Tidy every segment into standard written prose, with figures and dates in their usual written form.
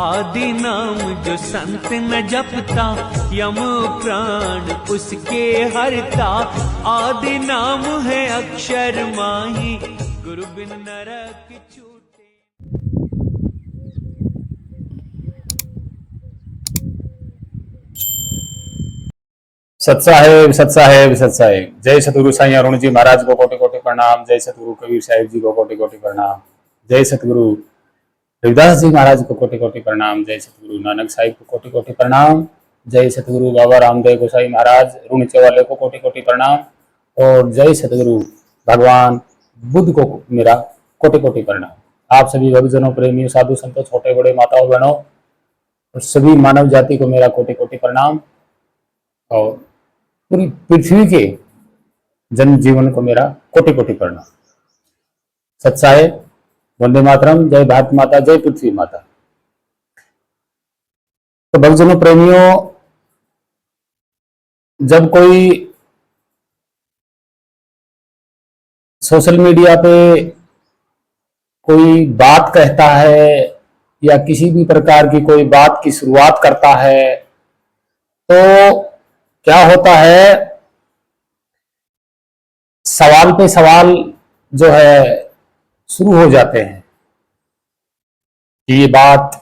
आदि नाम जो संत न जपता, यम प्राण उसके हरता। आदि नाम है अक्षर माही, गुरु बिन नरक छूटे। सत्साहेब सत्साहेब सत्साहेब। जय सतगुरु साईं अरुण जी महाराज को कोटि कोटि प्रणाम। जय सतगुरु कबीर साहिब जी को कोटि कोटि प्रणाम। जय सतगुरु रविदास जी महाराज को कोटि कोटि प्रणाम। जय सतगुरु नानक साहिब को कोटि कोटि प्रणाम। जय सतगुरु बाबा रामदेव गोसाई महाराज रुणचे वाले को कोटि कोटि प्रणाम। और जय सतगुरु भगवान बुद्ध को मेरा कोटि कोटि प्रणाम। आप सभी भक्तजनों, प्रेमियों, साधु संतों, छोटे बड़े, माताओं बहनों और सभी मानव जाति को मेरा कोटि कोटि प्रणाम। और पूरी पृथ्वी के जन जीवन को मेरा कोटि कोटि प्रणाम। सत्साहेब, वंदे मातरम, जय भारत माता, जय पृथ्वी माता। तो भक्तजनों, प्रेमियों, जब कोई सोशल मीडिया पे कोई बात कहता है या किसी भी प्रकार की कोई बात की शुरुआत करता है तो क्या होता है, सवाल पे सवाल जो है शुरू हो जाते हैं कि ये बात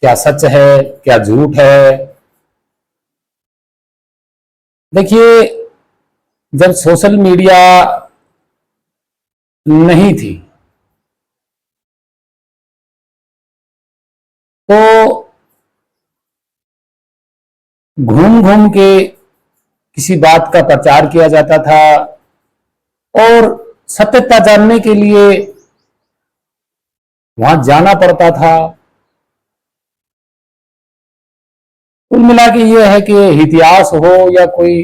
क्या सच है, क्या झूठ है। देखिए, जब सोशल मीडिया नहीं थी तो घूम घूम के किसी बात का प्रचार किया जाता था और सत्यता जानने के लिए वहां जाना पड़ता था। कुल मिला के यह है कि इतिहास हो या कोई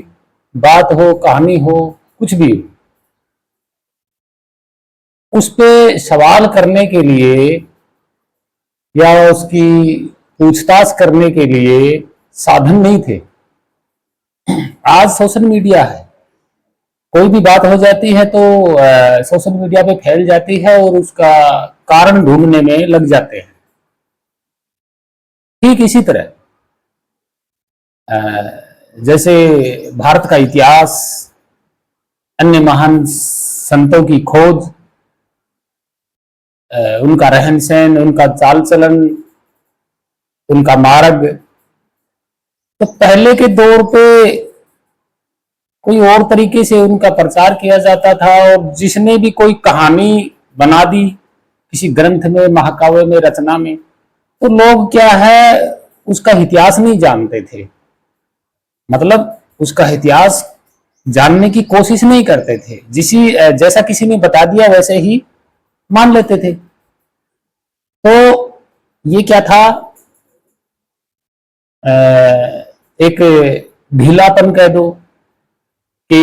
बात हो, कहानी हो, कुछ भी हो, उस पे सवाल करने के लिए या उसकी पूछताछ करने के लिए साधन नहीं थे। आज सोशल मीडिया है, कोई भी बात हो जाती है तो सोशल मीडिया पे फैल जाती है और उसका कारण ढूंढने में लग जाते हैं। ठीक इसी तरह जैसे भारत का इतिहास, अन्य महान संतों की खोज, उनका रहन सहन, उनका चाल चलन, उनका मार्ग, तो पहले के दौर पे कोई और तरीके से उनका प्रचार किया जाता था। और जिसने भी कोई कहानी बना दी किसी ग्रंथ में, महाकाव्य में, रचना में, तो लोग क्या है, उसका इतिहास नहीं जानते थे। मतलब उसका इतिहास जानने की कोशिश नहीं करते थे। जैसा किसी ने बता दिया वैसे ही मान लेते थे। तो ये क्या था, एक ढीलापन कह दो कि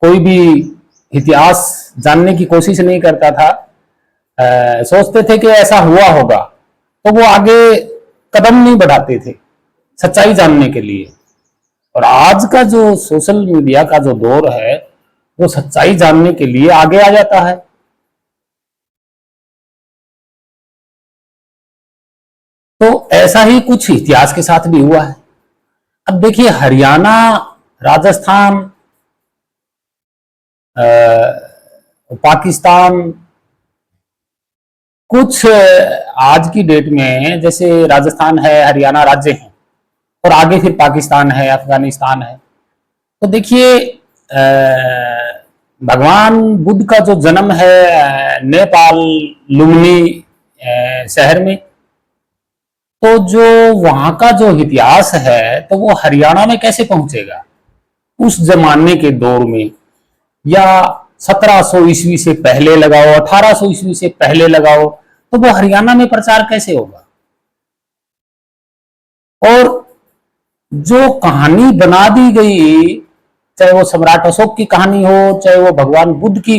कोई भी इतिहास जानने की कोशिश नहीं करता था। सोचते थे कि ऐसा हुआ होगा, तो वो आगे कदम नहीं बढ़ाते थे सच्चाई जानने के लिए। और आज का जो सोशल मीडिया का जो दौर है, वो सच्चाई जानने के लिए आगे आ जाता है। तो ऐसा ही कुछ इतिहास के साथ भी हुआ है। अब देखिए, हरियाणा, राजस्थान, पाकिस्तान, कुछ आज की डेट में जैसे राजस्थान है, हरियाणा राज्य है, और आगे फिर पाकिस्तान है, अफगानिस्तान है। तो देखिए, भगवान बुद्ध का जो जन्म है नेपाल लुम्बिनी शहर में, तो जो वहां का जो इतिहास है तो वो हरियाणा में कैसे पहुंचेगा उस जमाने के दौर में, या 1700 ईस्वी से पहले लगाओ, 1800 ईस्वी से पहले लगाओ, तो वो हरियाणा में प्रचार कैसे होगा। और जो कहानी बना दी गई, चाहे वो सम्राट अशोक की कहानी हो, चाहे वो भगवान बुद्ध की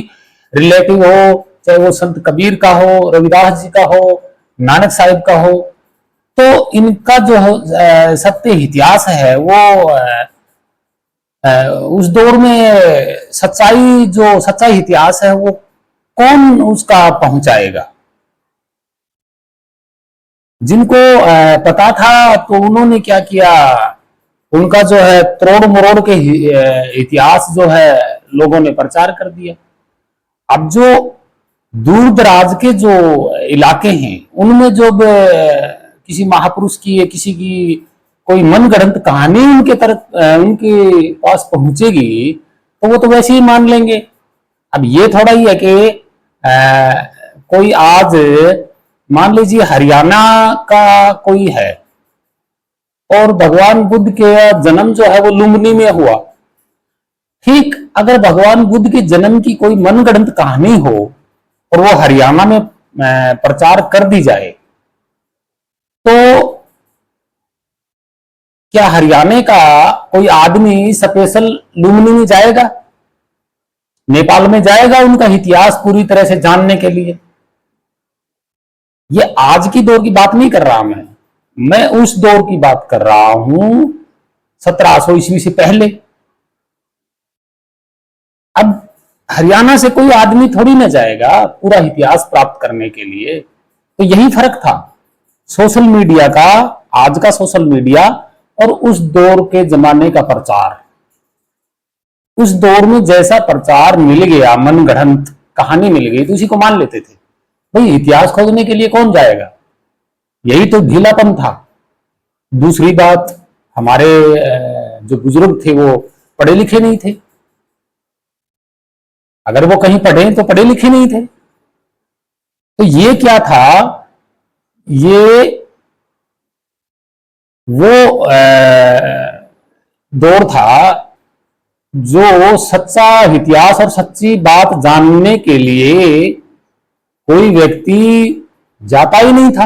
रिलेटिव हो, चाहे वो संत कबीर का हो, रविदास जी का हो, नानक साहिब का हो, तो इनका जो सत्य इतिहास है वो उस दौर में सच्चाई इतिहास है वो कौन उसका पहुंचाएगा। जिनको पता था तो उन्होंने क्या किया, उनका जो है तोड़ मरोड़ के इतिहास जो है लोगों ने प्रचार कर दिया। अब जो दूर दराज के जो इलाके हैं उनमें जब किसी महापुरुष की या किसी की कोई मनगढ़ंत कहानी उनके तरफ उनके पास पहुंचेगी तो वो तो वैसे ही मान लेंगे। अब ये थोड़ा ही है कि कोई आज मान लीजिए हरियाणा का कोई है और भगवान बुद्ध के जन्म जो है वो लुम्बिनी में हुआ। ठीक, अगर भगवान बुद्ध के जन्म की कोई मनगढ़ंत कहानी हो और वो हरियाणा में प्रचार कर दी जाए तो क्या हरियाणा का कोई आदमी स्पेशल लुम्बिनी में जाएगा, नेपाल में जाएगा उनका इतिहास पूरी तरह से जानने के लिए? ये आज की दौर की बात नहीं कर रहा मैं उस दौर की बात कर रहा हूं 1700 ईस्वी से पहले। अब हरियाणा से कोई आदमी थोड़ी ना जाएगा पूरा इतिहास प्राप्त करने के लिए। तो यही फर्क था सोशल मीडिया का, आज का सोशल मीडिया और उस दौर के जमाने का प्रचार। उस दौर में जैसा प्रचार मिल गया, मनगढ़ंत कहानी मिल गई तो उसी को मान लेते थे। भाई इतिहास खोजने के लिए कौन जाएगा, यही तो ढीलापन था। दूसरी बात, हमारे जो बुजुर्ग थे वो पढ़े लिखे नहीं थे। अगर वो कहीं पढ़े तो पढ़े लिखे नहीं थे। तो ये क्या था, ये वो दौर था जो सच्चा इतिहास और सच्ची बात जानने के लिए कोई व्यक्ति जाता ही नहीं था।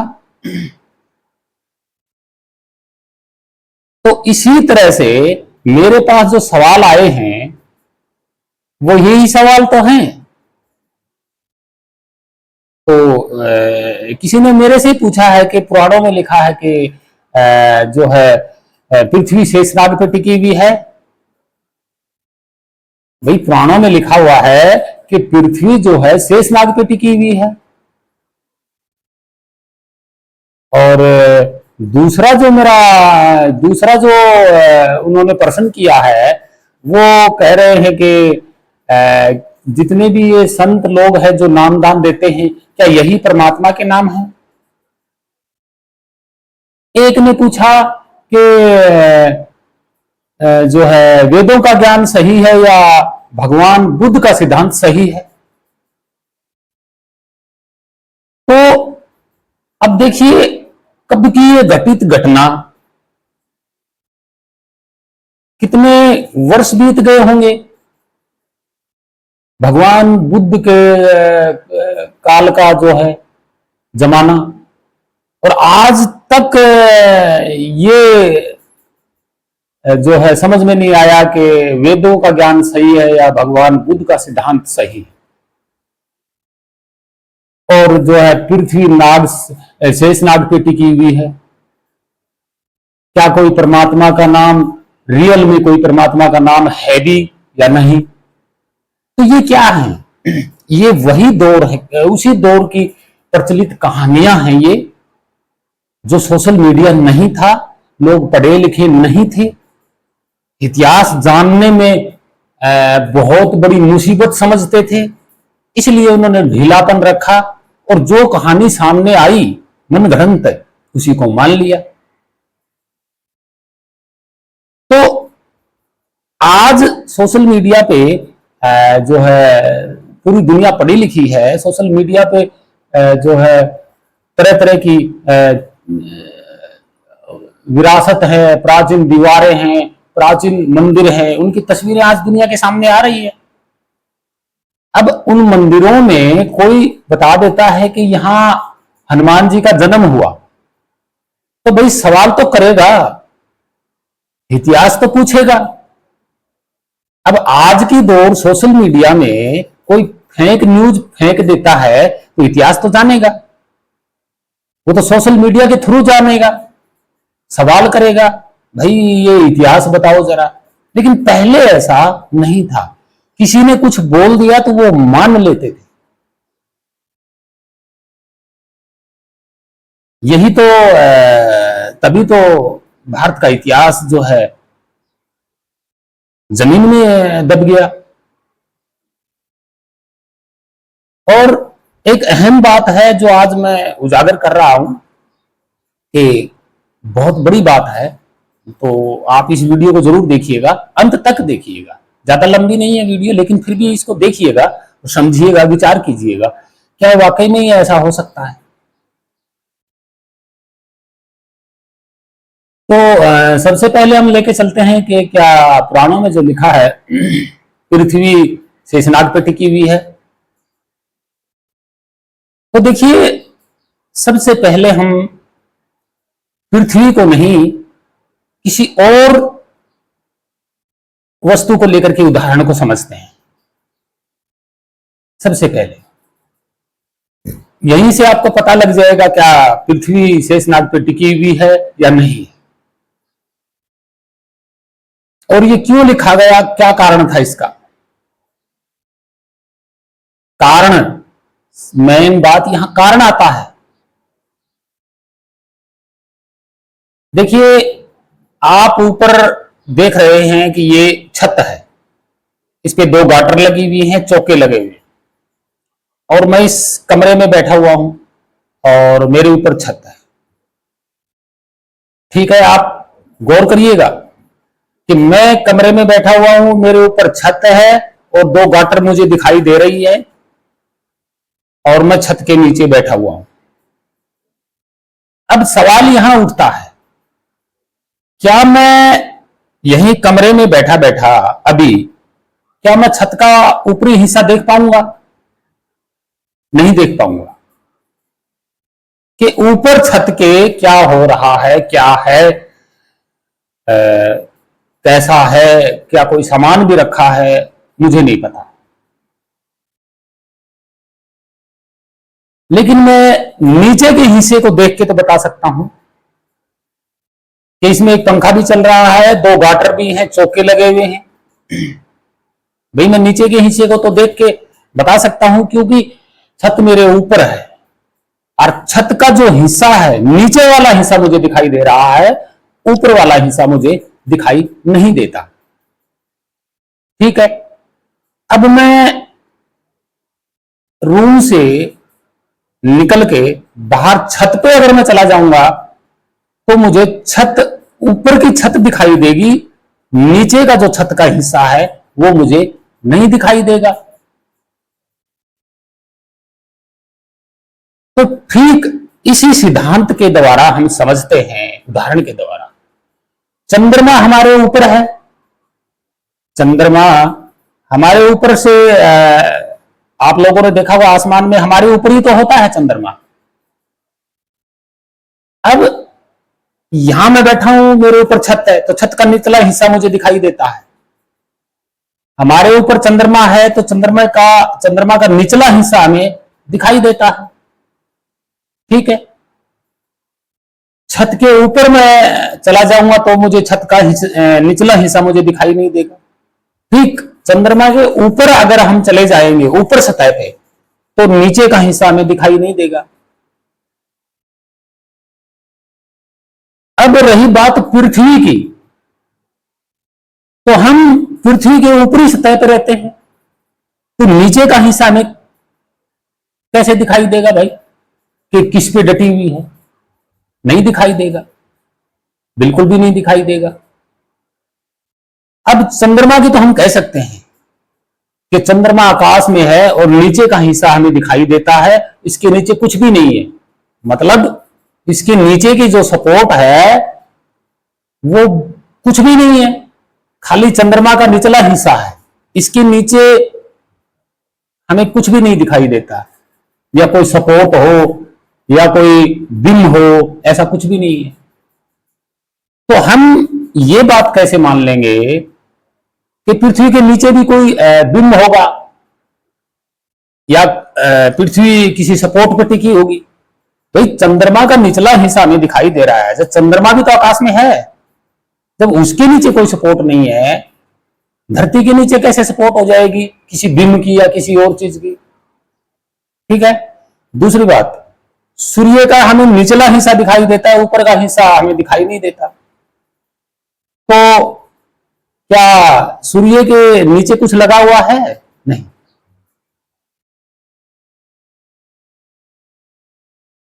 तो इसी तरह से मेरे पास जो सवाल आए हैं वो यही सवाल तो हैं। तो किसी ने मेरे से पूछा है कि पुराणों में लिखा है कि जो है पृथ्वी शेषनाग पे टिकी हुई है। भाई पुराणों में लिखा हुआ है कि पृथ्वी जो है शेषनाग पे टिकी हुई है। और दूसरा जो उन्होंने प्रश्न किया है वो कह रहे हैं कि जितने भी ये संत लोग हैं जो नाम दान देते हैं क्या यही परमात्मा के नाम है। एक ने पूछा कि जो है वेदों का ज्ञान सही है या भगवान बुद्ध का सिद्धांत सही है। तो अब देखिए कब की ये घटित घटना, कितने वर्ष बीत गए होंगे भगवान बुद्ध के काल का जो है जमाना, और आज तक ये जो है समझ में नहीं आया कि वेदों का ज्ञान सही है या भगवान बुद्ध का सिद्धांत सही है। और जो है पृथ्वी नाग शेषनाग पे टिकी हुई है। क्या कोई परमात्मा का नाम रियल में कोई परमात्मा का नाम है भी या नहीं। तो ये क्या है, ये वही दौर है, उसी दौर की प्रचलित कहानियां हैं ये, जो सोशल मीडिया नहीं था, लोग पढ़े लिखे नहीं थे, इतिहास जानने में बहुत बड़ी मुसीबत समझते थे, इसलिए उन्होंने ढीलापन रखा और जो कहानी सामने आई मनगढ़ंत उसी को मान लिया। तो आज सोशल मीडिया पे जो है पूरी दुनिया पढ़ी लिखी है, सोशल मीडिया पे जो है तरह तरह की विरासत है, प्राचीन दीवारें हैं, प्राचीन मंदिर हैं, उनकी तस्वीरें आज दुनिया के सामने आ रही है। अब उन मंदिरों में कोई बता देता है कि यहां हनुमान जी का जन्म हुआ, तो भाई सवाल तो करेगा, इतिहास तो पूछेगा। अब आज की दौर सोशल मीडिया में कोई फेक न्यूज फेंक देता है तो इतिहास तो जानेगा, वो तो सोशल मीडिया के थ्रू जानेगा, सवाल करेगा भाई ये इतिहास बताओ जरा। लेकिन पहले ऐसा नहीं था, किसी ने कुछ बोल दिया तो वो मान लेते थे। यही तो तभी तो भारत का इतिहास जो है जमीन में दब गया। और एक अहम बात है जो आज मैं उजागर कर रहा हूं कि बहुत बड़ी बात है, तो आप इस वीडियो को जरूर देखिएगा, अंत तक देखिएगा। ज्यादा लंबी नहीं है वीडियो, लेकिन फिर भी इसको देखिएगा, समझिएगा, विचार कीजिएगा, क्या वाकई में ऐसा हो सकता है। तो सबसे पहले हम लेके चलते हैं कि क्या पुराणों में जो लिखा है पृथ्वी शेषनाग पे टिकी हुई है। तो देखिए, सबसे पहले हम पृथ्वी को नहीं किसी और वस्तु को लेकर के उदाहरण को समझते हैं। सबसे पहले यहीं से आपको पता लग जाएगा क्या पृथ्वी शेषनाग पे टिकी हुई है या नहीं, और ये क्यों लिखा गया, क्या कारण था इसका। कारण, मेन बात यहां कारण आता है। देखिए, आप ऊपर देख रहे हैं कि ये छत है, इस पे 2 गाटर लगी हुई हैं, चौके लगे हुए, और मैं इस कमरे में बैठा हुआ हूं और मेरे ऊपर छत है। ठीक है, आप गौर करिएगा कि मैं कमरे में बैठा हुआ हूं, मेरे ऊपर छत है और 2 गाटर मुझे दिखाई दे रही है, और मैं छत के नीचे बैठा हुआ हूं। अब सवाल यहां उठता है, क्या मैं यही कमरे में बैठा बैठा अभी, क्या मैं छत का ऊपरी हिस्सा देख पाऊंगा? नहीं देख पाऊंगा कि ऊपर छत के क्या हो रहा है, क्या है, कैसा है, क्या कोई सामान भी रखा है, मुझे नहीं पता। लेकिन मैं नीचे के हिस्से को देख के तो बता सकता हूं कि इसमें एक पंखा भी चल रहा है, 2 गाटर भी हैं, चौके लगे हुए हैं। भाई, मैं नीचे के हिस्से को तो देख के बता सकता हूं, क्योंकि छत मेरे ऊपर है और छत का जो हिस्सा है, नीचे वाला हिस्सा मुझे दिखाई दे रहा है, ऊपर वाला हिस्सा मुझे दिखाई नहीं देता। ठीक है, अब मैं रूम से निकल के बाहर छत पे अगर मैं चला जाऊंगा तो मुझे छत, ऊपर की छत दिखाई देगी, नीचे का जो छत का हिस्सा है वो मुझे नहीं दिखाई देगा। तो ठीक इसी सिद्धांत के द्वारा हम समझते हैं, उदाहरण के द्वारा, चंद्रमा हमारे ऊपर है, चंद्रमा हमारे ऊपर से आप लोगों ने देखा होगा आसमान में हमारे ऊपर ही तो होता है चंद्रमा। अब यहां मैं बैठा हूं, मेरे ऊपर छत है, तो छत का निचला हिस्सा मुझे दिखाई देता है। हमारे ऊपर चंद्रमा है तो चंद्रमा का निचला हिस्सा हमें दिखाई देता है। ठीक है, छत के ऊपर मैं चला जाऊंगा तो मुझे छत का निचला हिस्सा मुझे दिखाई नहीं देगा। ठीक चंद्रमा के ऊपर अगर हम चले जाएंगे, ऊपर सतह पे, तो नीचे का हिस्सा हमें दिखाई नहीं देगा। अब रही बात पृथ्वी की, तो हम पृथ्वी के ऊपरी सतह पर रहते हैं, तो नीचे का हिस्सा हमें कैसे दिखाई देगा भाई, कि किस पे डटी हुई है? नहीं दिखाई देगा, बिल्कुल भी नहीं दिखाई देगा। अब चंद्रमा की तो हम कह सकते हैं कि चंद्रमा आकाश में है और नीचे का हिस्सा हमें दिखाई देता है, इसके नीचे कुछ भी नहीं है। मतलब इसके नीचे की जो सपोर्ट है वो कुछ भी नहीं है, खाली चंद्रमा का निचला हिस्सा है, इसके नीचे हमें कुछ भी नहीं दिखाई देता, या कोई सपोर्ट हो या कोई बिम हो, ऐसा कुछ भी नहीं है। तो हम ये बात कैसे मान लेंगे कि पृथ्वी के नीचे भी कोई बिम होगा या पृथ्वी किसी सपोर्ट पर टिकी होगी? भाई, चंद्रमा का निचला हिस्सा हमें दिखाई दे रहा है, जब चंद्रमा भी तो आकाश में है, जब उसके नीचे कोई सपोर्ट नहीं है, धरती के नीचे कैसे सपोर्ट हो जाएगी किसी बिम की या किसी और चीज की? ठीक है। दूसरी बात, सूर्य का हमें निचला हिस्सा दिखाई देता है, ऊपर का हिस्सा हमें दिखाई नहीं देता। तो क्या सूर्य के नीचे कुछ लगा हुआ है? नहीं।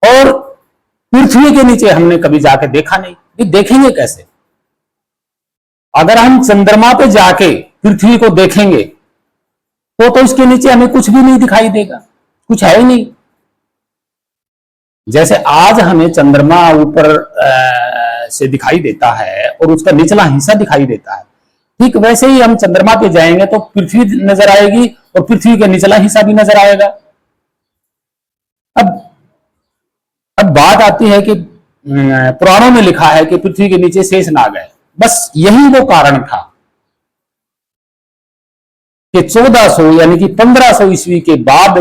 और पृथ्वी के नीचे हमने कभी जाके देखा नहीं, ये देखेंगे कैसे? अगर हम चंद्रमा पे जाके पृथ्वी को देखेंगे तो इसके नीचे हमें कुछ भी नहीं दिखाई देगा, कुछ है ही नहीं। जैसे आज हमें चंद्रमा ऊपर से दिखाई देता है और उसका निचला हिस्सा दिखाई देता है, ठीक वैसे ही हम चंद्रमा पे जाएंगे तो पृथ्वी नजर आएगी और पृथ्वी का निचला हिस्सा भी नजर आएगा। अब बात आती है कि पुराणों में लिखा है कि पृथ्वी के नीचे शेषनाग है। बस यही वो कारण था कि 1400 यानी कि 1500 ईस्वी के बाद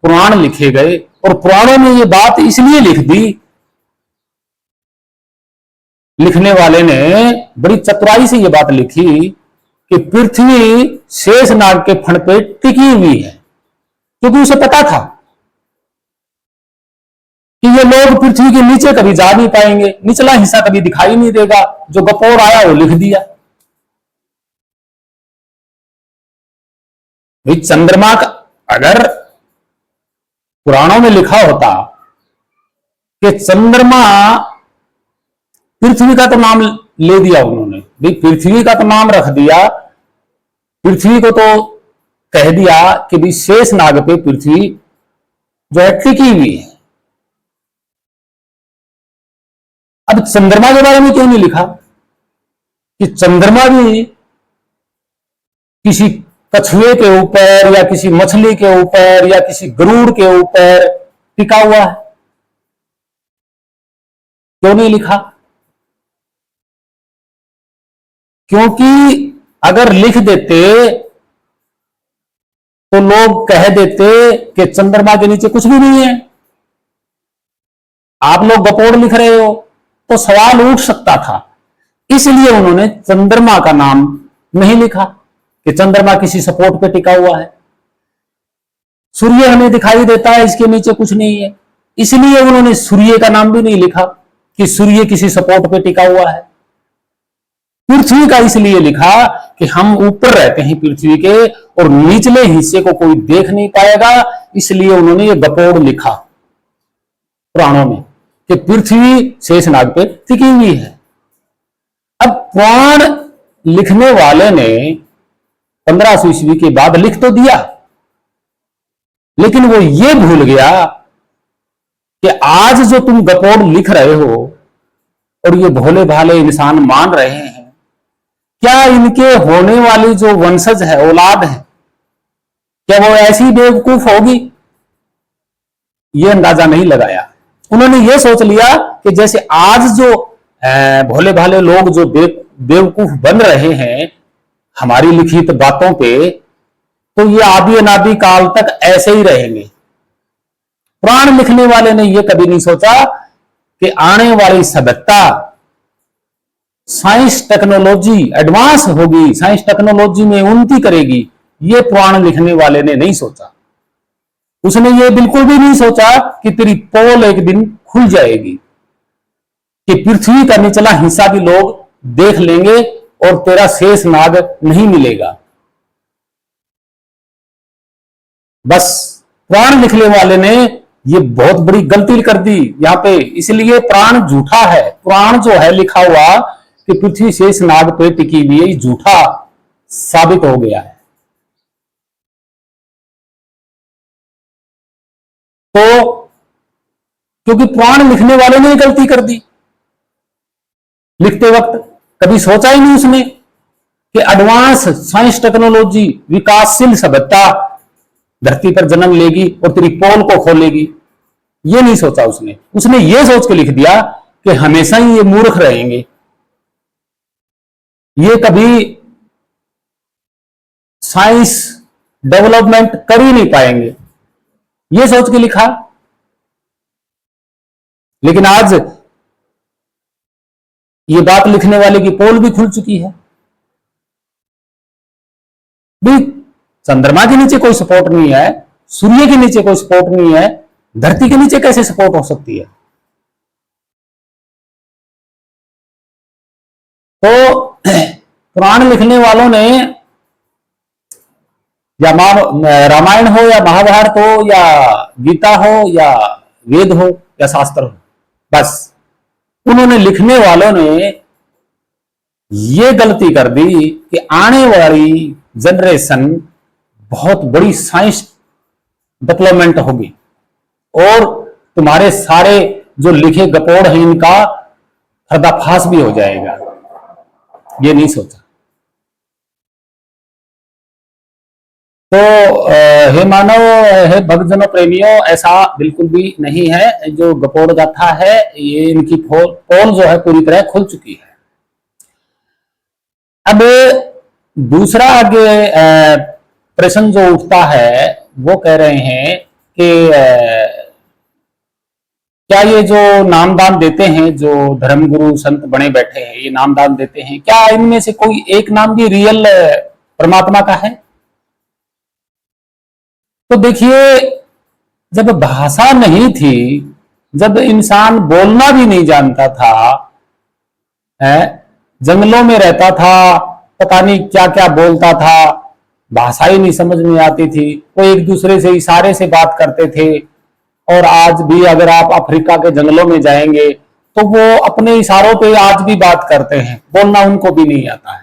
पुराण लिखे गए, और पुराणों में ये बात इसलिए लिख दी, लिखने वाले ने बड़ी चतुराई से ये बात लिखी कि पृथ्वी शेषनाग के फण पे टिकी हुई है, क्योंकि उसे पता था कि ये लोग पृथ्वी के नीचे कभी जा नहीं पाएंगे, निचला हिस्सा कभी दिखाई नहीं देगा। जो गपोर आया वो लिख दिया। भाई चंद्रमा का अगर पुराणों में लिखा होता कि चंद्रमा, पृथ्वी का तो नाम ले दिया उन्होंने, भाई पृथ्वी का तो नाम रख दिया, पृथ्वी को तो कह दिया कि भाई शेषनाग पे पृथ्वी जो है टिकी हुई है। अब चंद्रमा के बारे में क्यों नहीं लिखा कि चंद्रमा भी किसी कछुए के ऊपर या किसी मछली के ऊपर या किसी गरुड़ के ऊपर टिका हुआ है? क्यों नहीं लिखा? क्योंकि अगर लिख देते तो लोग कह देते कि चंद्रमा के नीचे कुछ भी नहीं है। आप लोग गपोड़ लिख रहे हो तो सवाल उठ सकता था, इसलिए उन्होंने चंद्रमा का नाम नहीं लिखा कि चंद्रमा किसी सपोर्ट पे टिका हुआ है। सूर्य हमें दिखाई देता है, इसके नीचे कुछ नहीं है, इसलिए उन्होंने सूर्य का नाम भी नहीं लिखा कि सूर्य किसी सपोर्ट पे टिका हुआ है। पृथ्वी का इसलिए लिखा कि हम ऊपर रहते हैं पृथ्वी के और निचले हिस्से को कोई देख नहीं पाएगा, इसलिए उन्होंने ये गपोड़ लिखा पुराणों में कि पृथ्वी शेषनाग पे टिकी हुई है। अब पुराण लिखने वाले ने 1500 ईस्वी के बाद लिख तो दिया, लेकिन वो ये भूल गया कि आज जो तुम गपोड़ लिख रहे हो और ये भोले भाले इंसान मान रहे हैं, क्या इनके होने वाली जो वंशज है, औलाद है, क्या वो ऐसी बेवकूफ होगी? ये अंदाजा नहीं लगाया। उन्होंने ये सोच लिया कि जैसे आज जो भोले भाले लोग जो बेवकूफ बन रहे हैं हमारी लिखित बातों पे, तो ये आदि अनादि काल तक ऐसे ही रहेंगे। पुराण लिखने वाले ने ये कभी नहीं सोचा कि आने वाली सभ्यता साइंस टेक्नोलॉजी एडवांस होगी, साइंस टेक्नोलॉजी में उन्नति करेगी। ये पुराण लिखने वाले ने नहीं सोचा। उसने ये बिल्कुल भी नहीं सोचा कि तेरी पोल एक दिन खुल जाएगी, कि पृथ्वी का निचला हिस्सा भी लोग देख लेंगे और तेरा शेष नाग नहीं मिलेगा। बस पुराण लिखने वाले ने ये बहुत बड़ी गलती कर दी यहां पे, इसलिए पुराण झूठा है। पुराण जो है लिखा हुआ कि पृथ्वी शेष नाग पे टिकी हुई है, झूठा साबित हो गया है। तो क्योंकि पुराण लिखने वाले ने गलती कर दी, लिखते वक्त कभी सोचा ही नहीं उसने कि एडवांस साइंस टेक्नोलॉजी विकासशील सभ्यता धरती पर जन्म लेगी और तेरी पोल को खोलेगी। ये नहीं सोचा उसने। उसने ये सोच के लिख दिया कि हमेशा ही ये मूर्ख रहेंगे, ये कभी साइंस डेवलपमेंट कर ही नहीं पाएंगे, ये सोच के लिखा। लेकिन आज ये बात लिखने वाले की पोल भी खुल चुकी है। भी चंद्रमा के नीचे कोई सपोर्ट नहीं है, सूर्य के नीचे कोई सपोर्ट नहीं है, धरती के नीचे कैसे सपोर्ट हो सकती है? तो पुराण लिखने वालों ने, या रामायण हो या महाभारत हो या गीता हो या वेद हो या शास्त्र हो, बस उन्होंने, लिखने वालों ने ये गलती कर दी कि आने वाली जनरेशन बहुत बड़ी साइंस डेवलपमेंट होगी और तुम्हारे सारे जो लिखे गपोड़ हैं इनका पर्दाफाश भी हो जाएगा। ये नहीं सोचा। तो हे मानव, हे भक्तजनों, प्रेमियों, ऐसा बिल्कुल भी नहीं है। जो गपोड़ गाथा है ये, इनकी पोल जो है पूरी तरह खुल चुकी है। अब दूसरा आगे प्रश्न जो उठता है वो कह रहे हैं कि क्या ये जो नामदान देते हैं, जो धर्मगुरु संत बने बैठे हैं, ये नामदान देते हैं, क्या इनमें से कोई एक नाम भी रियल परमात्मा का है? तो देखिए, जब भाषा नहीं थी, जब इंसान बोलना भी नहीं जानता था, जंगलों में रहता था, पता नहीं क्या क्या बोलता था, भाषा ही नहीं समझ में आती थी, वो एक दूसरे से इशारे से बात करते थे। और आज भी अगर आप अफ्रीका के जंगलों में जाएंगे तो वो अपने इशारों पे आज भी बात करते हैं, बोलना उनको भी नहीं आता है।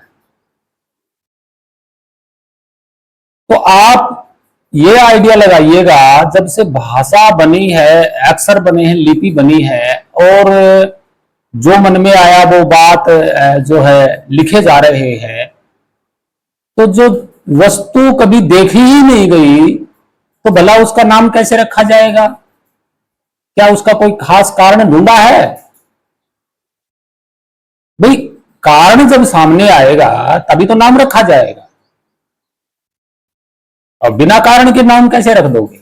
तो आप ये आइडिया लगाइएगा, जब से भाषा बनी है, अक्षर बने हैं, लिपि बनी है, और जो मन में आया वो बात जो है लिखे जा रहे हैं, तो जो वस्तु कभी देखी ही नहीं गई तो भला उसका नाम कैसे रखा जाएगा? क्या उसका कोई खास कारण ढूंढा है? भाई, कारण जब सामने आएगा तभी तो नाम रखा जाएगा, और बिना कारण के नाम कैसे रख दोगे?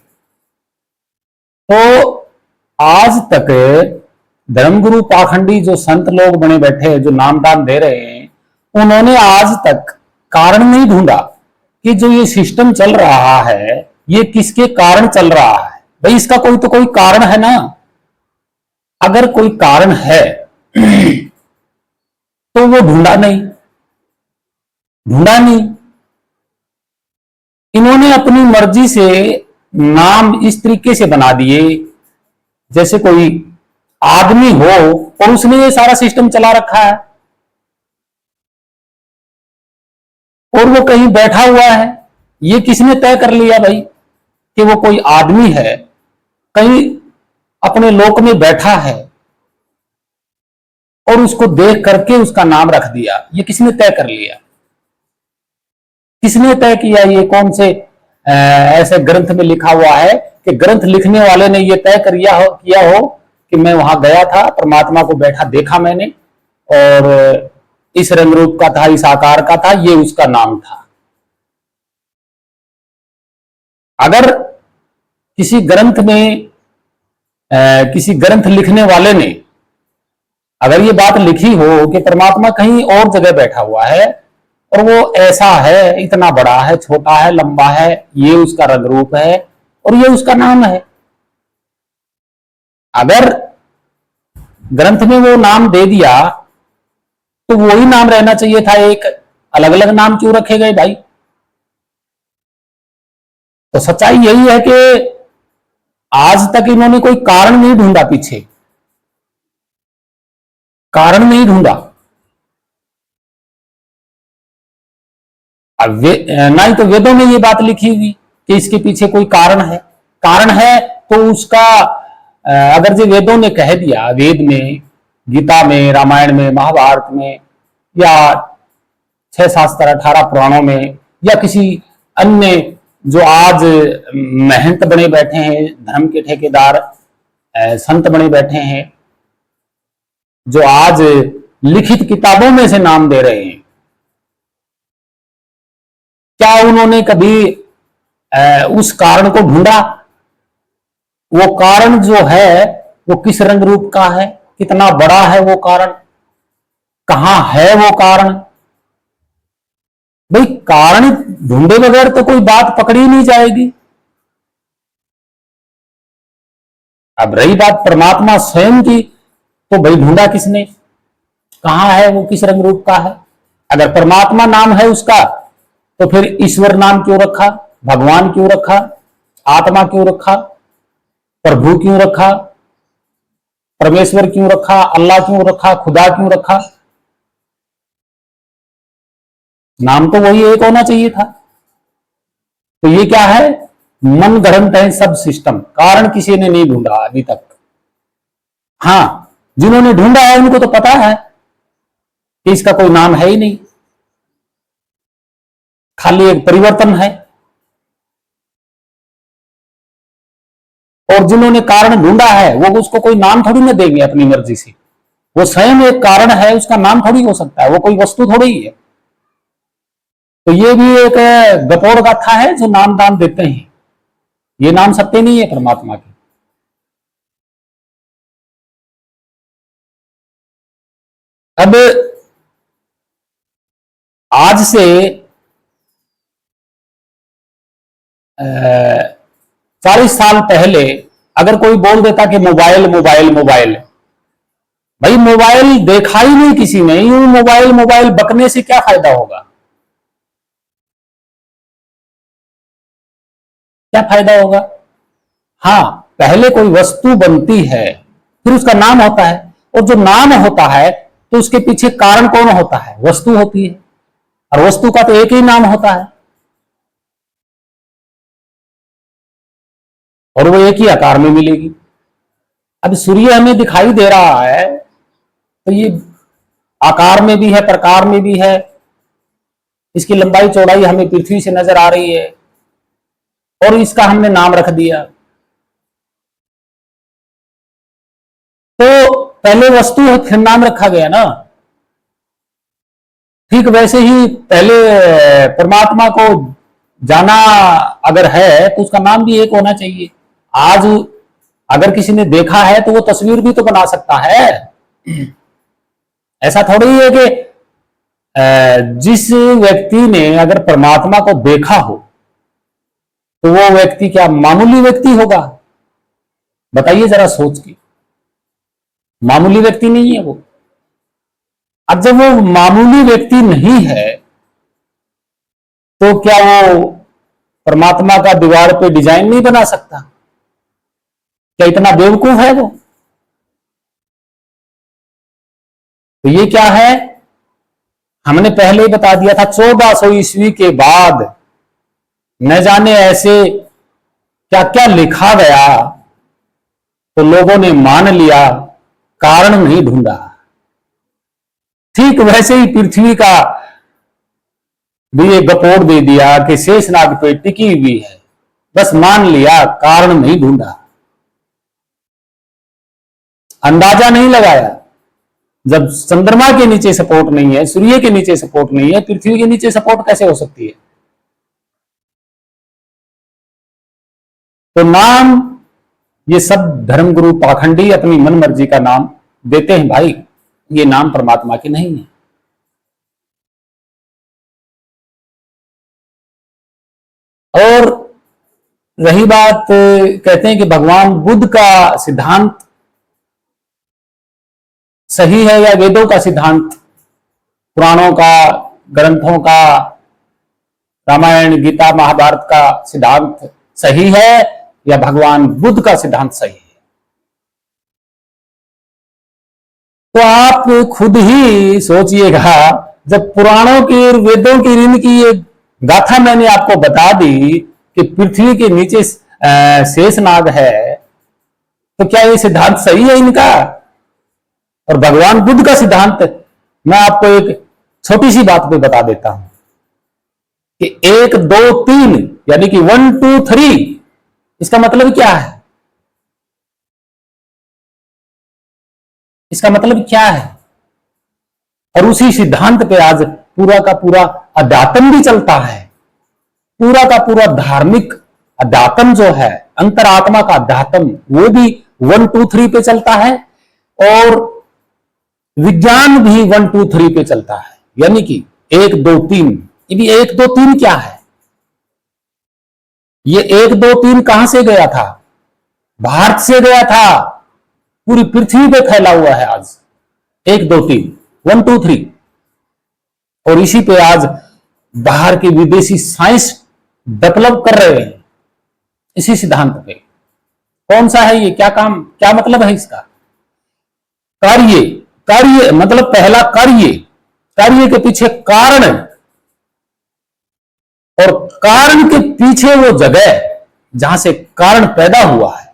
तो आज तक धर्मगुरु पाखंडी जो संत लोग बने बैठे हैं, जो नामदान दे रहे हैं, उन्होंने आज तक कारण नहीं ढूंढा कि जो ये सिस्टम चल रहा है ये किसके कारण चल रहा है। भाई, इसका कोई तो कोई कारण है ना। अगर कोई कारण है तो वो ढूंढा नहीं। इन्होंने अपनी मर्जी से नाम इस तरीके से बना दिए जैसे कोई आदमी हो और उसने ये सारा सिस्टम चला रखा है, और वो कहीं बैठा हुआ है। ये किसने तय कर लिया भाई कि वो कोई आदमी है, कहीं अपने लोक में बैठा है, और उसको देख करके उसका नाम रख दिया? ये किसने तय कर लिया? किसने तय किया? ये कौन से ऐसे ग्रंथ में लिखा हुआ है कि ग्रंथ लिखने वाले ने ये तय किया हो कि मैं वहां गया था, परमात्मा को बैठा देखा मैंने, और इस रंग रूप का था, इस आकार का था, ये उसका नाम था? अगर किसी ग्रंथ में किसी ग्रंथ लिखने वाले ने अगर ये बात लिखी हो कि परमात्मा कहीं और जगह बैठा हुआ है और वो ऐसा है, इतना बड़ा है, छोटा है, लंबा है, ये उसका रंग रूप है और ये उसका नाम है, अगर ग्रंथ में वो नाम दे दिया तो वही नाम रहना चाहिए था। एक अलग अलग नाम क्यों रखे गए भाई? तो सच्चाई यही है कि आज तक इन्होंने कोई कारण नहीं ढूंढा, पीछे कारण नहीं ढूंढा। अब ना ही तो वेदों में ये बात लिखी हुई कि इसके पीछे कोई कारण है। कारण है तो उसका अगर जो वेदों ने कह दिया, वेद में, गीता में, रामायण में, महाभारत में, या 6 शास्त्र 18 पुराणों में, या किसी अन्य जो आज महंत बने बैठे हैं, धर्म के ठेकेदार संत बने बैठे हैं, जो आज लिखित किताबों में से नाम दे रहे हैं, क्या उन्होंने कभी उस कारण को ढूंढा? वो कारण जो है वो किस रंग रूप का है, कितना बड़ा है वो कारण, कहां है वो कारण? भाई, कारण ढूंढे बगैर तो कोई बात पकड़ी नहीं जाएगी। अब रही बात परमात्मा स्वयं की, तो भाई ढूंढा किसने, कहां है वो, किस रंग रूप का है। अगर परमात्मा नाम है उसका, तो फिर ईश्वर नाम क्यों रखा, भगवान क्यों रखा, आत्मा क्यों रखा, प्रभु क्यों रखा, परमेश्वर क्यों रखा, अल्लाह क्यों रखा, खुदा क्यों रखा। नाम तो वही एक होना चाहिए था। तो ये क्या है, मन गढ़ंत है सब सिस्टम, कारण किसी ने नहीं ढूंढा अभी तक। हाँ, जिन्होंने ढूंढा है उनको तो पता है कि इसका कोई नाम है ही नहीं, खाली एक परिवर्तन है। और जिन्होंने कारण ढूंढा है वो उसको कोई नाम थोड़ी ना देंगे अपनी मर्जी से, वो स्वयं एक कारण है, उसका नाम थोड़ी हो सकता है, वो कोई वस्तु थोड़ी ही है। तो ये भी एक गपोड़ गाथा है जो नाम दान देते हैं, ये नाम सत्य नहीं है परमात्मा के। अब आज से 40 साल पहले अगर कोई बोल देता कि मोबाइल मोबाइल मोबाइल, भाई मोबाइल देखा ही नहीं किसी ने, यूं मोबाइल मोबाइल बकने से क्या फायदा होगा, क्या फायदा होगा। हाँ, पहले कोई वस्तु बनती है फिर उसका नाम होता है, और जो नाम होता है तो उसके पीछे कारण कौन होता है, वस्तु होती है, और वस्तु का तो एक ही नाम होता है, और वो एक ही आकार में मिलेगी। अब सूर्य हमें दिखाई दे रहा है तो ये आकार में भी है, प्रकार में भी है, इसकी लंबाई चौड़ाई हमें पृथ्वी से नजर आ रही है, और इसका हमने नाम रख दिया। तो पहले वस्तु है फिर नाम रखा गया ना। ठीक वैसे ही पहले परमात्मा को जाना अगर है तो उसका नाम भी एक होना चाहिए। आज अगर किसी ने देखा है तो वो तस्वीर भी तो बना सकता है, ऐसा थोड़ी है कि जिस व्यक्ति ने अगर परमात्मा को देखा हो तो वो व्यक्ति क्या मामूली व्यक्ति होगा, बताइए जरा सोच के, मामूली व्यक्ति नहीं है वो। अब जब वो मामूली व्यक्ति नहीं है तो क्या वो परमात्मा का दीवार पे डिजाइन नहीं बना सकता, क्या इतना बेवकूफ है वो। तो ये क्या है, हमने पहले ही बता दिया था 1400 ईस्वी के बाद न जाने ऐसे क्या क्या लिखा गया, तो लोगों ने मान लिया, कारण नहीं ढूंढा। ठीक वैसे ही पृथ्वी का भी एक गपोड़ दे दिया कि शेषनाग पे टिकी हुई है, बस मान लिया, कारण नहीं ढूंढा, अंदाजा नहीं लगाया। जब चंद्रमा के नीचे सपोर्ट नहीं है, सूर्य के नीचे सपोर्ट नहीं है, पृथ्वी के नीचे सपोर्ट कैसे हो सकती है। तो नाम ये सब धर्मगुरु पाखंडी अपनी मन मर्जी का नाम देते हैं भाई, ये नाम परमात्मा के नहीं है। और रही बात, कहते हैं कि भगवान बुद्ध का सिद्धांत सही है या वेदों का सिद्धांत, पुराणों का, ग्रंथों का, रामायण गीता महाभारत का सिद्धांत सही है या भगवान बुद्ध का सिद्धांत सही है। तो आप खुद ही सोचिएगा, जब पुराणों की और वेदों की ऋण की ये गाथा मैंने आपको बता दी कि पृथ्वी के नीचे शेषनाग है, तो क्या ये सिद्धांत सही है इनका। और भगवान बुद्ध का सिद्धांत मैं आपको एक छोटी सी बात पे बता देता हूं कि 1 2 3 यानी कि 1 2 3, इसका मतलब क्या है, इसका मतलब क्या है। और उसी सिद्धांत पे आज पूरा का पूरा अध्यात्म भी चलता है, पूरा का पूरा धार्मिक अध्यात्म जो है, अंतरात्मा का अध्यात्म, वो भी 1 2 3 पे चलता है, और विज्ञान भी 1 2 3 पे चलता है, यानी कि 1 2 3। ये भी 1 2 3 क्या है, ये 1 2 3 कहां से गया था, भारत से गया था, पूरी पृथ्वी पे फैला हुआ है आज। 1 2 3, 1 2 3। और इसी पे आज बाहर की विदेशी साइंस डेवलप कर रहे हैं, इसी सिद्धांत पे। कौन सा है ये, क्या काम, क्या मतलब है इसका? कार्य, कार्य मतलब पहला कार्य, कार्य के पीछे कारण, और कारण के पीछे वो जगह जहां से कारण पैदा हुआ है,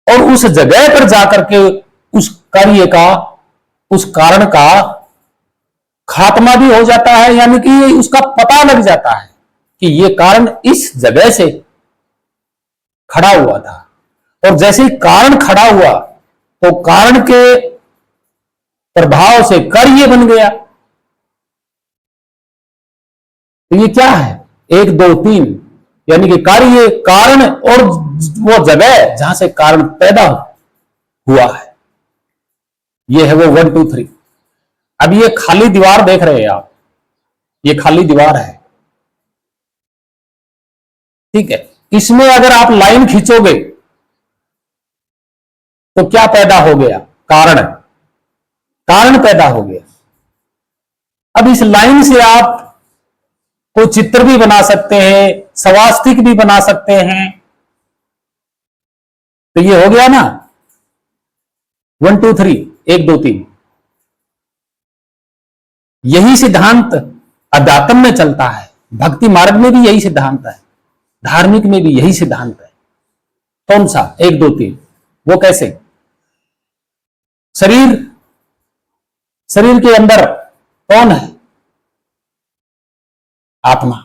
और उस जगह पर जाकर के उस कार्य का, उस कारण का खात्मा भी हो जाता है, यानी कि उसका पता लग जाता है कि ये कारण इस जगह से खड़ा हुआ था। और जैसे ही कारण खड़ा हुआ तो कारण के प्रभाव से कार्य बन गया। तो ये क्या है, 1 2 3, यानी कि कार्य, कारण और वो जगह जहां से कारण पैदा हुआ है, ये है वो 1 2 3। अब ये खाली दीवार देख रहे हैं आप, ये खाली दीवार है, ठीक है। इसमें अगर आप लाइन खींचोगे तो क्या पैदा हो गया, कारण, कारण पैदा हो गया। अब इस लाइन से आप कोई चित्र भी बना सकते हैं, स्वास्तिक भी बना सकते हैं, तो ये हो गया ना 1 2 3, 1 2 3। यही सिद्धांत अध्यात्म में चलता है, भक्ति मार्ग में भी यही सिद्धांत है, धार्मिक में भी यही सिद्धांत है। कौन सा 1 2 3? वो कैसे, शरीर, शरीर के अंदर कौन है, आत्मा।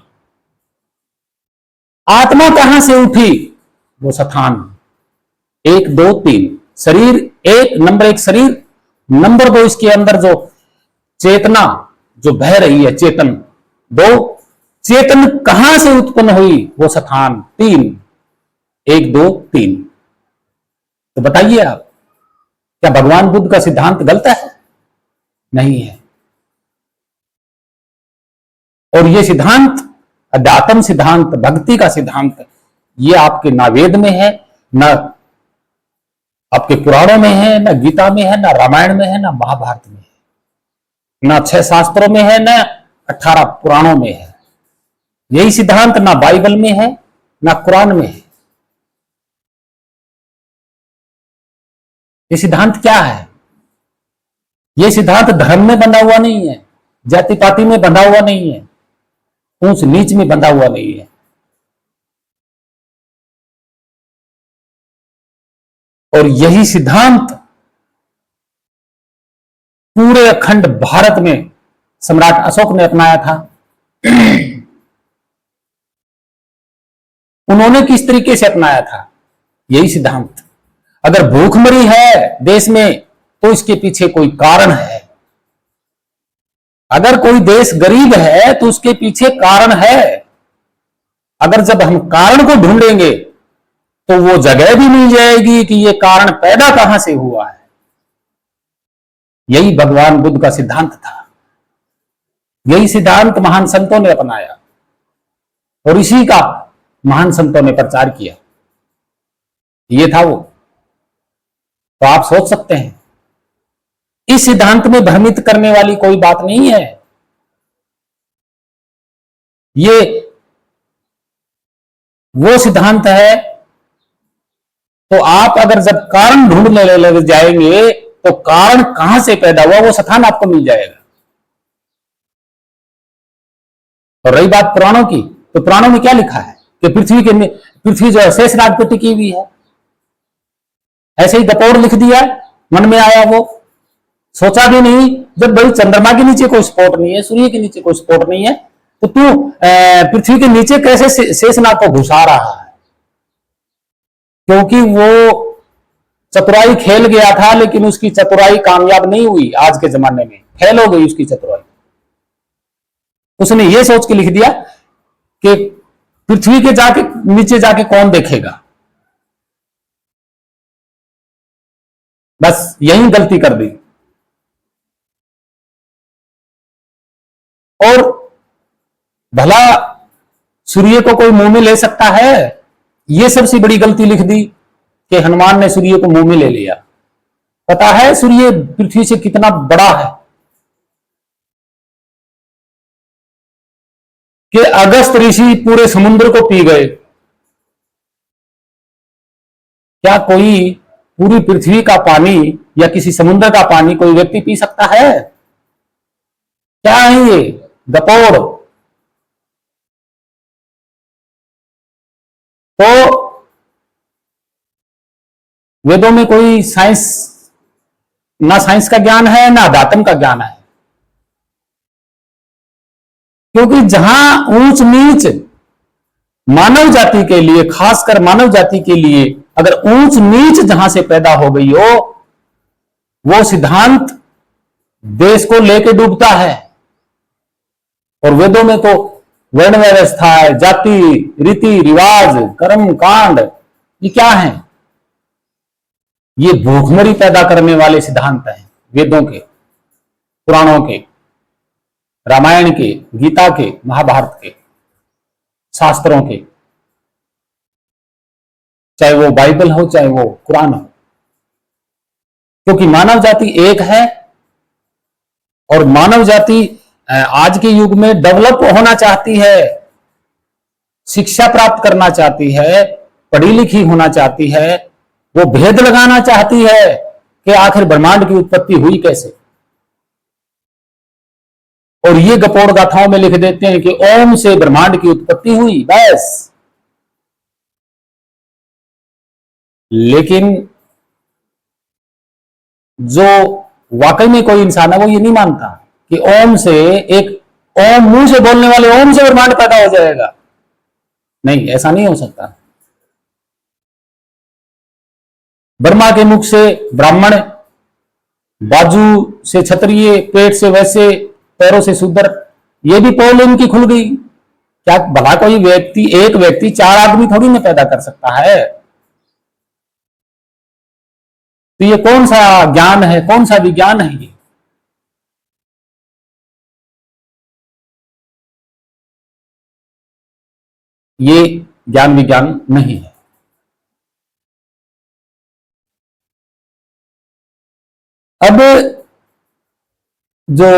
आत्मा कहां से उठी, वो स्थान। 1 2 3, शरीर 1, नंबर 1 शरीर, नंबर 2 इसके अंदर जो चेतना जो बह रही है, चेतन। 2, चेतन कहां से उत्पन्न हुई, वो स्थान। 3, 1 2 3। तो बताइए आप, क्या भगवान बुद्ध का सिद्धांत गलत है? नहीं है। और ये सिद्धांत अध्यात्म सिद्धांत, भक्ति का सिद्धांत, ये आपके ना वेद में है, ना आपके पुराणों में है, ना गीता में है, ना रामायण में है, ना महाभारत में है, ना 6 शास्त्रों में है, ना 18 पुराणों में है। यही सिद्धांत ना बाइबल में है, ना कुरान में है। ये सिद्धांत क्या है? ये सिद्धांत धर्म में बंधा हुआ नहीं है, जाति पाति में बंधा हुआ नहीं है, ऊंच नीच में बंधा हुआ नहीं है। और यही सिद्धांत पूरे अखंड भारत में सम्राट अशोक ने अपनाया था। उन्होंने किस तरीके से अपनाया था? यही सिद्धांत। अगर भूखमरी है देश में तो इसके पीछे कोई कारण है। अगर कोई देश गरीब है तो उसके पीछे कारण है। अगर जब हम कारण को ढूंढेंगे तो वो जगह भी मिल जाएगी कि ये कारण पैदा कहां से हुआ है। यही भगवान बुद्ध का सिद्धांत था। यही सिद्धांत महान संतों ने अपनाया और इसी का महान संतों ने प्रचार किया। ये था वो। तो आप सोच सकते हैं, इस सिद्धांत में भ्रमित करने वाली कोई बात नहीं है। ये वो सिद्धांत है। तो आप अगर जब कारण ढूंढने लग जाएंगे तो कारण कहां से पैदा हुआ वो स्थान आपको मिल जाएगा। और रही बात पुराणों की, तो पुराणों में क्या लिखा है कि पृथ्वी जो है शेषनाग पे टिकी हुई है। ऐसे ही गपोड़ लिख दिया, मन में आया वो, सोचा भी नहीं। जब भाई चंद्रमा के नीचे कोई स्पॉट नहीं है, सूर्य के नीचे कोई स्पॉट नहीं है, तो तू पृथ्वी के नीचे कैसे शेषनाग को घुसा रहा है? क्योंकि वो चतुराई खेल गया था, लेकिन उसकी चतुराई कामयाब नहीं हुई। आज के जमाने में फेल हो गई उसकी चतुराई। उसने ये सोच के लिख दिया कि पृथ्वी के जाके नीचे जाके कौन देखेगा। बस यही गलती कर दी। और भला सूर्य को कोई मुंह में ले सकता है? ये सबसे बड़ी गलती लिख दी कि हनुमान ने सूर्य को मुंह में ले लिया। पता है सूर्य पृथ्वी से कितना बड़ा है? कि अगस्त ऋषि पूरे समुद्र को पी गए। क्या कोई पूरी पृथ्वी का पानी या किसी समुद्र का पानी कोई व्यक्ति पी सकता है? क्या है ये गपोड़? तो वेदों में कोई साइंस, ना साइंस का ज्ञान है ना अध्यात्म का ज्ञान है। क्योंकि जहां ऊंच नीच मानव जाति के लिए, खासकर मानव जाति के लिए, अगर ऊंच नीच जहां से पैदा हो गई हो, वो सिद्धांत देश को लेके डूबता है। और वेदों में तो वर्ण व्यवस्था है, जाति, रीति रिवाज, कर्म कांड, ये क्या है? ये भूखमरी पैदा करने वाले सिद्धांत हैं वेदों के, पुराणों के, रामायण के, गीता के, महाभारत के, शास्त्रों के, चाहे वो बाइबल हो चाहे वो कुरान हो। क्योंकि मानव जाति एक है और मानव जाति आज के युग में डेवलप होना चाहती है, शिक्षा प्राप्त करना चाहती है, पढ़ी लिखी होना चाहती है। वो भेद लगाना चाहती है कि आखिर ब्रह्मांड की उत्पत्ति हुई कैसे। और ये गपोड़ गाथाओं में लिख देते हैं कि ओम से ब्रह्मांड की उत्पत्ति हुई, बस। लेकिन जो वाकई में कोई इंसान है वो ये नहीं मानता कि ओम से, एक ओम मुंह से बोलने वाले ओम से ब्रह्मांड पैदा हो जाएगा। नहीं, ऐसा नहीं हो सकता। ब्रह्मा के मुख से ब्राह्मण, बाजू से क्षत्रिय, पेट से वैसे, पैरों से शूद्र, ये भी पोल इनकी खुल गई। क्या भला कोई व्यक्ति, एक व्यक्ति 4 आदमी थोड़ी ना पैदा कर सकता है? तो ये कौन सा ज्ञान है, कौन सा विज्ञान है? ये ज्ञान विज्ञान नहीं है। अब जो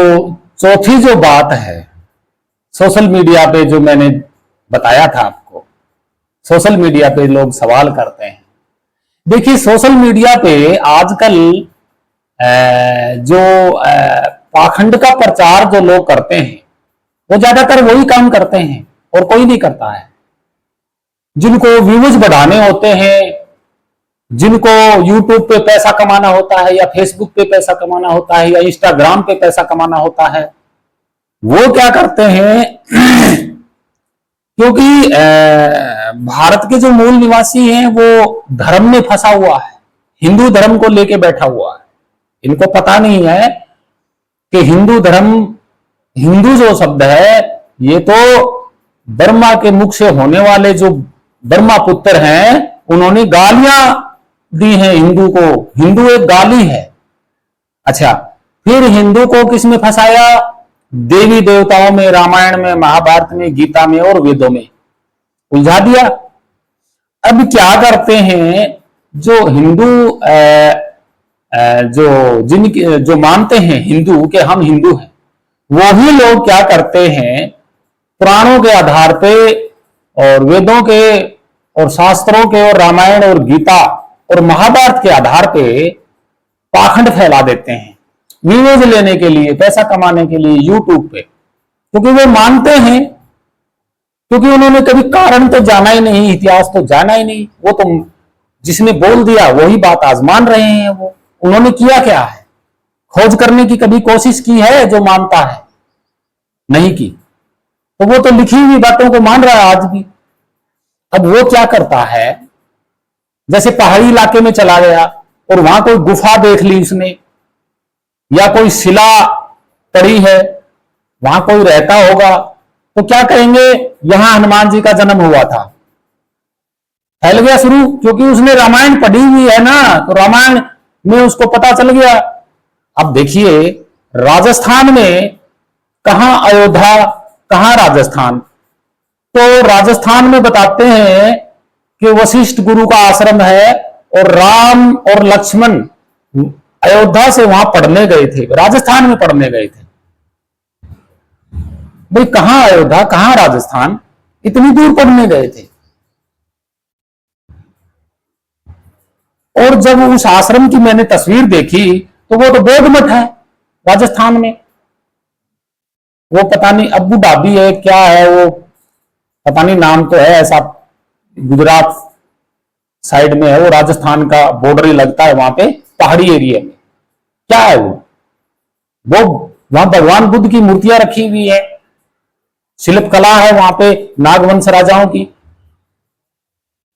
चौथी जो बात है, सोशल मीडिया पे जो मैंने बताया था आपको, सोशल मीडिया पे लोग सवाल करते हैं। देखिए, सोशल मीडिया पे आजकल जो पाखंड का प्रचार जो लोग करते हैं, वो ज्यादातर वही काम करते हैं और कोई नहीं करता है। जिनको व्यूज बढ़ाने होते हैं, जिनको यूट्यूब पे पैसा कमाना होता है या फेसबुक पे पैसा कमाना होता है या इंस्टाग्राम पे पैसा कमाना होता है, वो क्या करते हैं क्योंकि भारत के जो मूल निवासी हैं वो धर्म में फंसा हुआ है, हिंदू धर्म को लेके बैठा हुआ है। इनको पता नहीं है कि हिंदू धर्म, हिंदू जो शब्द है ये तो ब्रह्मा के मुख से होने वाले जो ब्रह्मा पुत्र हैं उन्होंने गालियां दी हैं हिंदू को। हिंदू एक गाली है। अच्छा, फिर हिंदू को किसमें फंसाया? देवी देवताओं में, रामायण में, महाभारत में, गीता में और वेदों में उलझा दिया। अब क्या करते हैं जो हिंदू जो मानते हैं हिंदू के हम हिंदू हैं, वही लोग क्या करते हैं, पुराणों के आधार पे और वेदों के और शास्त्रों के और रामायण और गीता और महाभारत के आधार पे पाखंड फैला देते हैं, व्यूज लेने के लिए, पैसा कमाने के लिए यूट्यूब पे। क्योंकि वो मानते हैं, क्योंकि उन्होंने कभी कारण तो जाना ही नहीं, इतिहास तो जाना ही नहीं। वो तो जिसने बोल दिया वही बात आज मान रहे हैं। वो उन्होंने किया क्या है? खोज करने की कभी कोशिश की है? जो मानता है नहीं की, तो वो तो लिखी हुई बातों को मान रहा है आज भी। अब वो क्या करता है, जैसे पहाड़ी इलाके में चला गया और वहां कोई गुफा देख ली उसने, या कोई शिला पड़ी है, वहां कोई रहता होगा, तो क्या कहेंगे, यहां हनुमान जी का जन्म हुआ था। फैल गया शुरू, क्योंकि उसने रामायण पढ़ी हुई है ना, तो रामायण में उसको पता चल गया। अब देखिए, राजस्थान में कहां अयोध्या, कहां राजस्थान, तो राजस्थान में बताते हैं कि वशिष्ठ गुरु का आश्रम है और राम और लक्ष्मण अयोध्या से वहां पढ़ने गए थे, राजस्थान में पढ़ने गए थे। भाई कहां अयोध्या, कहां राजस्थान, इतनी दूर पढ़ने गए थे। और जब उस आश्रम की मैंने तस्वीर देखी तो वो तो बौद्ध मठ है राजस्थान में। वो पता नहीं अब्बू धाबी है क्या है, वो पता नहीं नाम तो है ऐसा, गुजरात साइड में है वो, राजस्थान का बॉर्डर ही लगता है वहां पे, पहाड़ी एरिया में। क्या है वो वहां भगवान बुद्ध की मूर्तियां रखी हुई है, शिल्प कला है वहां पे नागवंश राजाओं की।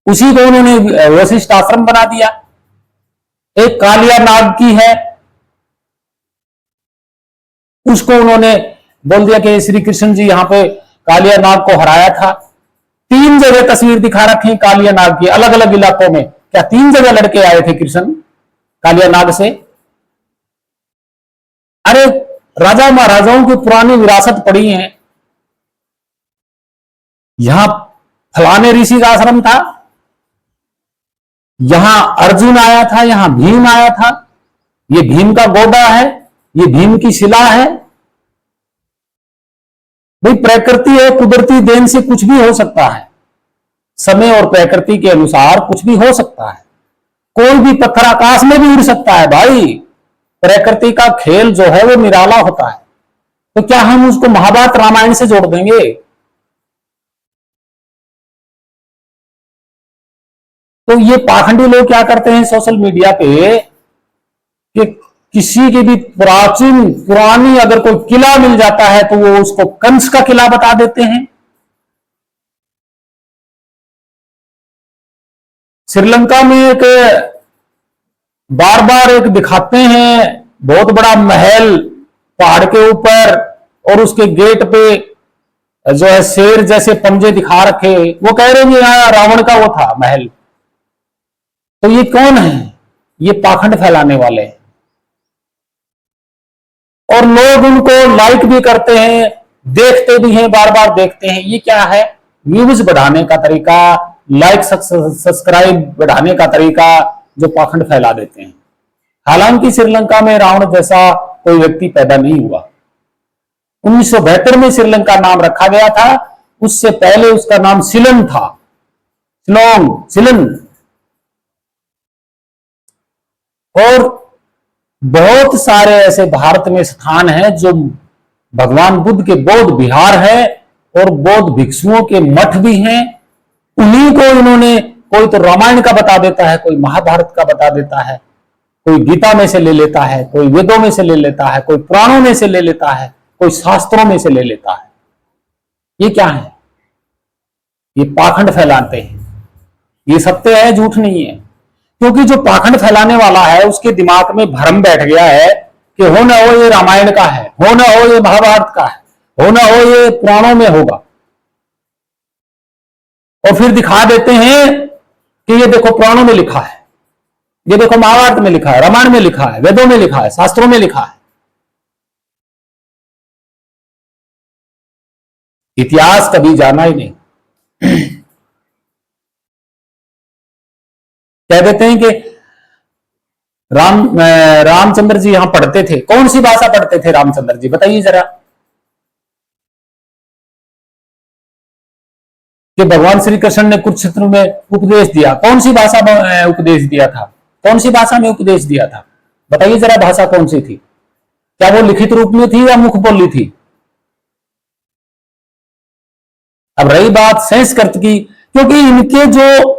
उसी को उन्होंने वशिष्ठ आश्रम बना दिया। एक कालिया नाग की है, उसको उन्होंने बोल दिया कि श्री कृष्ण जी यहां पे कालिया नाग को हराया था। 3 जगह तस्वीर दिखा रखी है कालिया नाग की, अलग अलग इलाकों में। क्या 3 जगह लड़के आए थे कृष्ण कालिया नाग से? अरे राजा महाराजाओं की पुरानी विरासत पड़ी है। यहां फलाने ऋषि का आश्रम था, यहां अर्जुन आया था, यहां भीम आया था, ये भीम का गोदा है, ये भीम की शिला है। भाई प्रकृति है, कुदरती देन से कुछ भी हो सकता है, समय और प्रकृति के अनुसार कुछ भी हो सकता है। कोई भी पत्थर आकाश में भी उड़ सकता है भाई। प्रकृति का खेल जो है वो निराला होता है। तो क्या हम उसको महाभारत रामायण से जोड़ देंगे? तो ये पाखंडी लोग क्या करते हैं सोशल मीडिया पे कि किसी की भी प्राचीन पुरानी अगर कोई किला मिल जाता है तो वो उसको कंस का किला बता देते हैं। श्रीलंका में एक बार बार एक दिखाते हैं बहुत बड़ा महल पहाड़ के ऊपर, और उसके गेट पे जो है शेर जैसे पंजे दिखा रखे। वो कह रहे हैं यहाँ रावण का वो था महल। तो ये कौन है? ये पाखंड फैलाने वाले हैं। और लोग उनको लाइक भी करते हैं, देखते भी हैं, बार बार देखते हैं। ये क्या है? व्यूज बढ़ाने का तरीका, लाइक सब्सक्राइब बढ़ाने का तरीका, जो पाखंड फैला देते हैं। हालांकि श्रीलंका में रावण जैसा कोई व्यक्ति पैदा नहीं हुआ। 1972 में श्रीलंका नाम रखा गया था, उससे पहले उसका नाम सिलन था, सिलन। और बहुत सारे ऐसे भारत में स्थान हैं जो भगवान बुद्ध के बौद्ध विहार है और बौद्ध भिक्षुओं के मठ भी हैं। उन्हीं को इन्होंने, कोई तो रामायण का बता देता है, कोई महाभारत का बता देता है, कोई गीता में से ले लेता है, कोई वेदों में से ले लेता है, कोई पुराणों में से ले लेता है, कोई शास्त्रों में से ले लेता है। ये क्या है? ये पाखंड फैलाते हैं। ये सत्य है, झूठ नहीं है। क्योंकि जो पाखंड फैलाने वाला है उसके दिमाग में भ्रम बैठ गया है कि हो ना हो ये रामायण का है, हो ना हो ये महाभारत का है, हो ना हो ये पुराणों में होगा। और फिर दिखा देते हैं कि ये देखो पुराणों में लिखा है, ये देखो महाभारत में लिखा है, रामायण में लिखा है, वेदों में लिखा है, शास्त्रों में लिखा है। इतिहास कभी जाना ही नहीं। कह देते हैं कि रामचंद्र जी यहां पढ़ते थे। कौन सी भाषा पढ़ते थे रामचंद्र जी, बताइए जरा। कि भगवान श्री कृष्ण ने कुरुक्षेत्र में उपदेश दिया, कौन सी भाषा में उपदेश दिया था? कौन सी भाषा में उपदेश दिया था? बताइए जरा, भाषा कौन सी थी? क्या वो लिखित रूप में थी या मुख बोली थी? अब रही बात संस्कृत की, क्योंकि इनके जो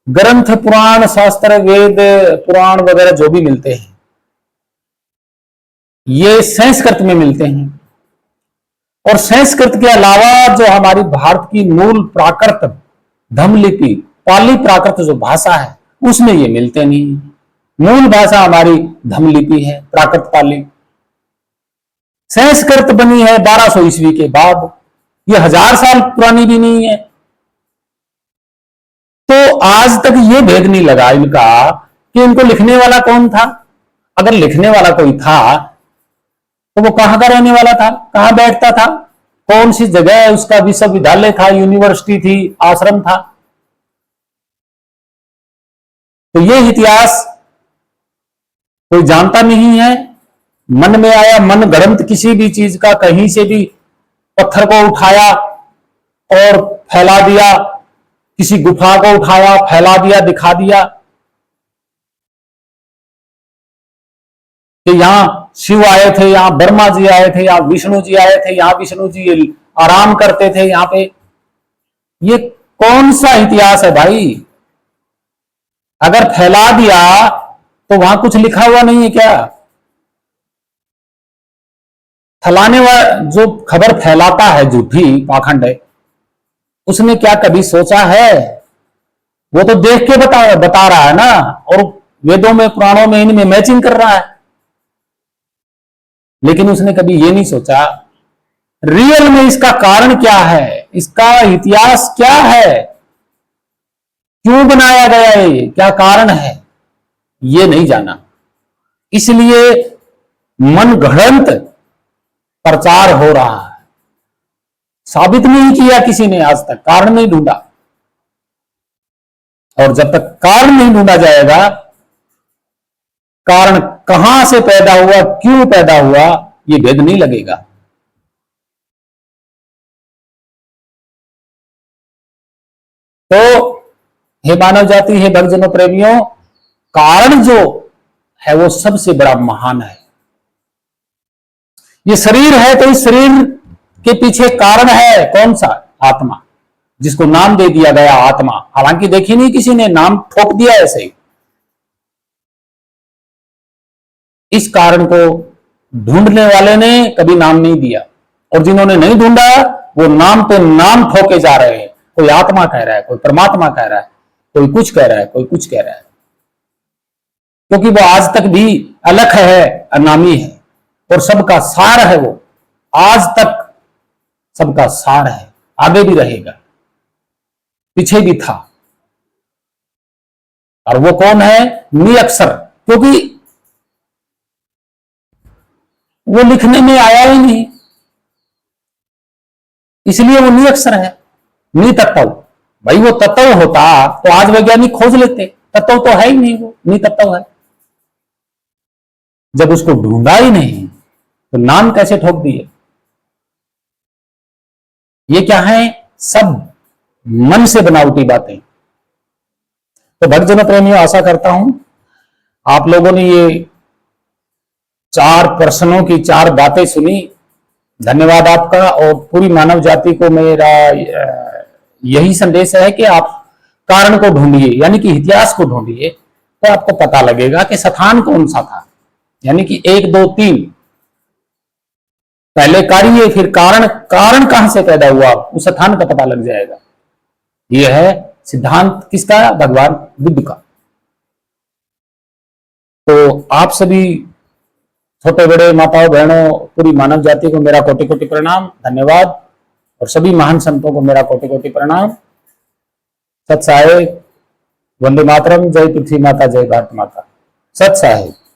ग्रंथ, पुराण, शास्त्र, वेद, पुराण वगैरह जो भी मिलते हैं ये संस्कृत में मिलते हैं। और संस्कृत के अलावा जो हमारी भारत की मूल प्राकृत धम्मलिपि, पाली प्राकृत जो भाषा है उसमें ये मिलते नहीं। मूल भाषा हमारी धम्मलिपि है, प्राकृत पाली। संस्कृत बनी है 1200 ईस्वी के बाद, ये 1000 साल पुरानी भी नहीं है। तो आज तक ये भेद नहीं लगा इनका कि इनको लिखने वाला कौन था। अगर लिखने वाला कोई था तो वो कहां का रहने वाला था, कहां बैठता था? कौन सी जगह उसका विश्वविद्यालय था, यूनिवर्सिटी थी, आश्रम था? तो ये इतिहास कोई जानता नहीं है। मन में आया, मन गढ़ंत किसी भी चीज का, कहीं से भी पत्थर को उठाया और फैला दिया, किसी गुफा को उठाया, फैला दिया, दिखा दिया कि यहां शिव आए थे, यहां ब्रह्मा जी आए थे, यहां विष्णु जी आए थे, यहां विष्णु जी आराम करते थे यहां पे। ये कौन सा इतिहास है भाई? अगर फैला दिया तो वहां कुछ लिखा हुआ नहीं है क्या? फैलाने वाला जो खबर फैलाता है, झूठी पाखंड है, उसने क्या कभी सोचा है? वो तो देख के बता रहा है ना, और वेदों में, पुराणों में, इनमें मैचिंग कर रहा है। लेकिन उसने कभी ये नहीं सोचा रियल में इसका कारण क्या है, इसका इतिहास क्या है, क्यों बनाया गया है, क्या कारण है, ये नहीं जाना। इसलिए मन गढ़ंत प्रचार हो रहा है। साबित नहीं किया किसी ने आज तक, कारण नहीं ढूंढा। और जब तक कारण नहीं ढूंढा जाएगा, कारण कहां से पैदा हुआ, क्यों पैदा हुआ, ये भेद नहीं लगेगा। तो हे मानव जाति, हे भक्तजनों, प्रेमियों, कारण जो है वो सबसे बड़ा महान है। ये शरीर है तो इस शरीर के पीछे कारण है कौन सा? आत्मा, जिसको नाम दे दिया गया आत्मा। हालांकि देखी नहीं किसी ने, नाम ठोक दिया ऐसे ही। इस कारण को ढूंढने वाले ने कभी नाम नहीं दिया, और जिन्होंने नहीं ढूंढा वो नाम पे नाम ठोके जा रहे हैं। कोई आत्मा कह रहा है, कोई परमात्मा कह रहा है, कोई कुछ कह रहा है, कोई कुछ कह रहा है, क्योंकि वो आज तक भी अलग है, अनामी है, और सबका सार है। वो आज तक सबका सार है, आगे भी रहेगा, पीछे भी था। और वो कौन है? निअक्षर, क्योंकि वो लिखने में आया ही नहीं, इसलिए वो निअक्षर है, नितत्व। भाई वो तत्व होता तो आज वैज्ञानिक खोज लेते, तत्व तो है ही नहीं, वो नितत्व है। जब उसको ढूंढा ही नहीं तो नाम कैसे ठोक दिए? ये क्या है? सब मन से बनावटी बातें। तो भक्तजनों, प्रेमियों, आशा करता हूं आप लोगों ने ये 4 प्रश्नों की 4 बातें सुनी। धन्यवाद आपका। और पूरी मानव जाति को मेरा यही संदेश है कि आप कारण को ढूंढिए, यानी कि इतिहास को ढूंढिए, तो आपको पता लगेगा कि स्थान कौन सा था। यानी कि 1 2 3 पहले कार्य, फिर कारण, कारण कहां से पैदा हुआ, उस स्थान का पता लग जाएगा। यह है सिद्धांत किसका? भगवान बुद्ध का। तो आप सभी छोटे बड़े माताओं बहनों, पूरी मानव जाति को मेरा कोटि कोटि प्रणाम, धन्यवाद। और सभी महान संतों को मेरा कोटि कोटि प्रणाम। सत साहेब, वंदे मातरम, जय पृथ्वी माता, जय भारत माता। सत साहेब।